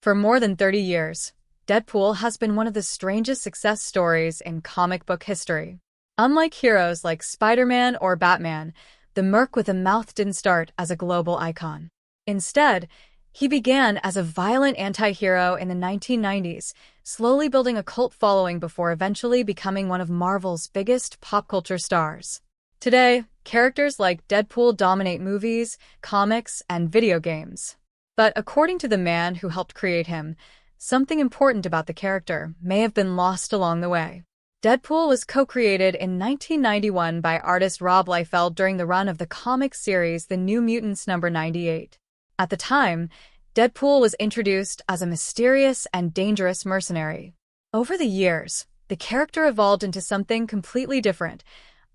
For more than 30 years, Deadpool has been one of the strangest success stories in comic book history. Unlike heroes like Spider-Man or Batman, the Merc with a mouth didn't start as a global icon. Instead, he began as a violent anti-hero in the 1990s, slowly building a cult following before eventually becoming one of Marvel's biggest pop culture stars. Today, characters like Deadpool dominate movies, comics, and video games. But according to the man who helped create him, something important about the character may have been lost along the way. Deadpool was co-created in 1991 by artist Rob Liefeld during the run of the comic series The New Mutants number 98. At the time, Deadpool was introduced as a mysterious and dangerous mercenary. Over the years, the character evolved into something completely different,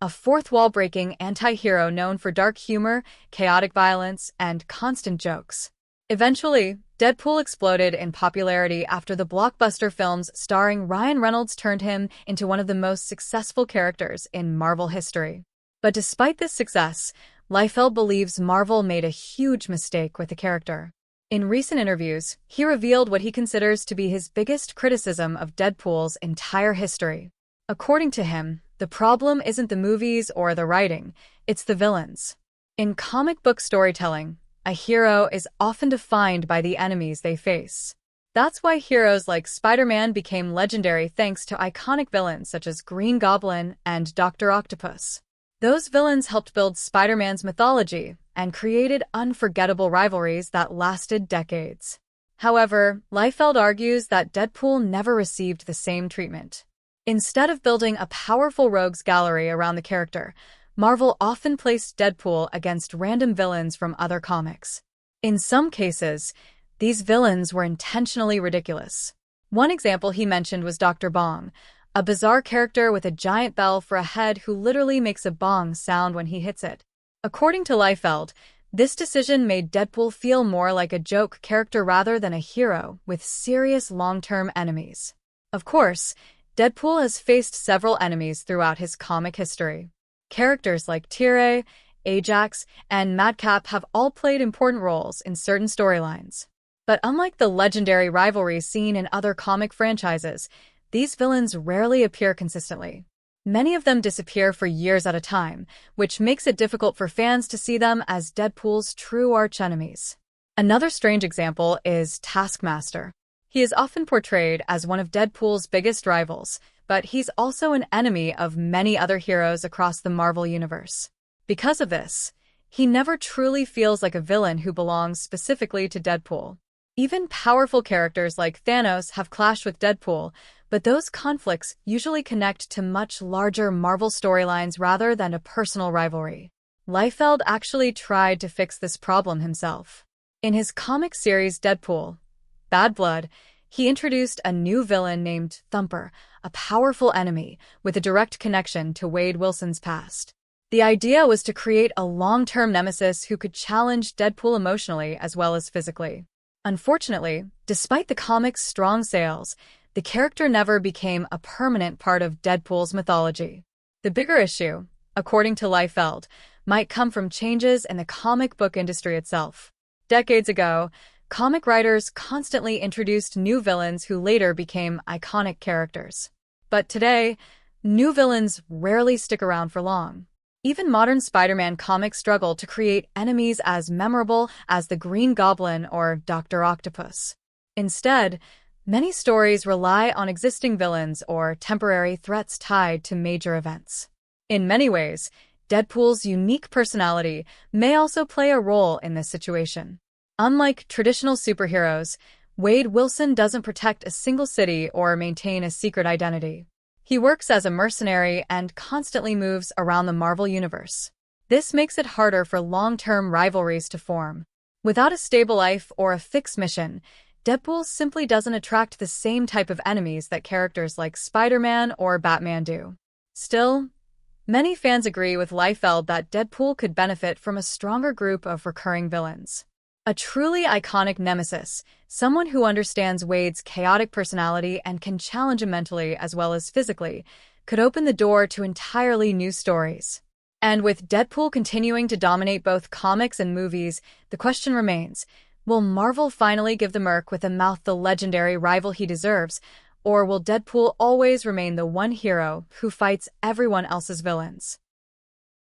a fourth-wall-breaking anti-hero known for dark humor, chaotic violence, and constant jokes. Eventually, Deadpool exploded in popularity after the blockbuster films starring Ryan Reynolds turned him into one of the most successful characters in Marvel history. But despite this success, Liefeld believes Marvel made a huge mistake with the character. In recent interviews, he revealed what he considers to be his biggest criticism of Deadpool's entire history. According to him, the problem isn't the movies or the writing, it's the villains. In comic book storytelling, a hero is often defined by the enemies they face. That's why heroes like Spider-Man became legendary thanks to iconic villains such as Green Goblin and Doctor Octopus. Those villains helped build Spider-Man's mythology and created unforgettable rivalries that lasted decades. However, Liefeld argues that Deadpool never received the same treatment. Instead of building a powerful rogues gallery around the character, Marvel often placed Deadpool against random villains from other comics. In some cases, these villains were intentionally ridiculous. One example he mentioned was Doctor Bong, a bizarre character with a giant bell for a head who literally makes a bong sound when he hits it. According to Liefeld, this decision made Deadpool feel more like a joke character rather than a hero with serious long-term enemies. Of course, Deadpool has faced several enemies throughout his comic history. Characters like Tyre, Ajax, and Madcap have all played important roles in certain storylines. But unlike the legendary rivalries seen in other comic franchises, these villains rarely appear consistently. Many of them disappear for years at a time, which makes it difficult for fans to see them as Deadpool's true archenemies. Another strange example is Taskmaster. He is often portrayed as one of Deadpool's biggest rivals, but he's also an enemy of many other heroes across the Marvel Universe. Because of this, he never truly feels like a villain who belongs specifically to Deadpool. Even powerful characters like Thanos have clashed with Deadpool, but those conflicts usually connect to much larger Marvel storylines rather than a personal rivalry. Liefeld actually tried to fix this problem himself. In his comic series Deadpool, Bad Blood, he introduced a new villain named Thumper, a powerful enemy with a direct connection to Wade Wilson's past. The idea was to create a long-term nemesis who could challenge Deadpool emotionally as well as physically. Unfortunately, despite the comic's strong sales, the character never became a permanent part of Deadpool's mythology. The bigger issue, according to Liefeld, might come from changes in the comic book industry itself. Decades ago, comic writers constantly introduced new villains who later became iconic characters. But today, new villains rarely stick around for long. Even modern Spider-Man comics struggle to create enemies as memorable as the Green Goblin or Doctor Octopus. Instead, many stories rely on existing villains or temporary threats tied to major events. In many ways, Deadpool's unique personality may also play a role in this situation. Unlike traditional superheroes, Wade Wilson doesn't protect a single city or maintain a secret identity. He works as a mercenary and constantly moves around the Marvel Universe. This makes it harder for long-term rivalries to form. Without a stable life or a fixed mission, Deadpool simply doesn't attract the same type of enemies that characters like Spider-Man or Batman do. Still, many fans agree with Liefeld that Deadpool could benefit from a stronger group of recurring villains. A truly iconic nemesis, someone who understands Wade's chaotic personality and can challenge him mentally as well as physically, could open the door to entirely new stories. And with Deadpool continuing to dominate both comics and movies, the question remains, Will Marvel finally give the Merc with a mouth the legendary rival he deserves, or will Deadpool always remain the one hero who fights everyone else's villains?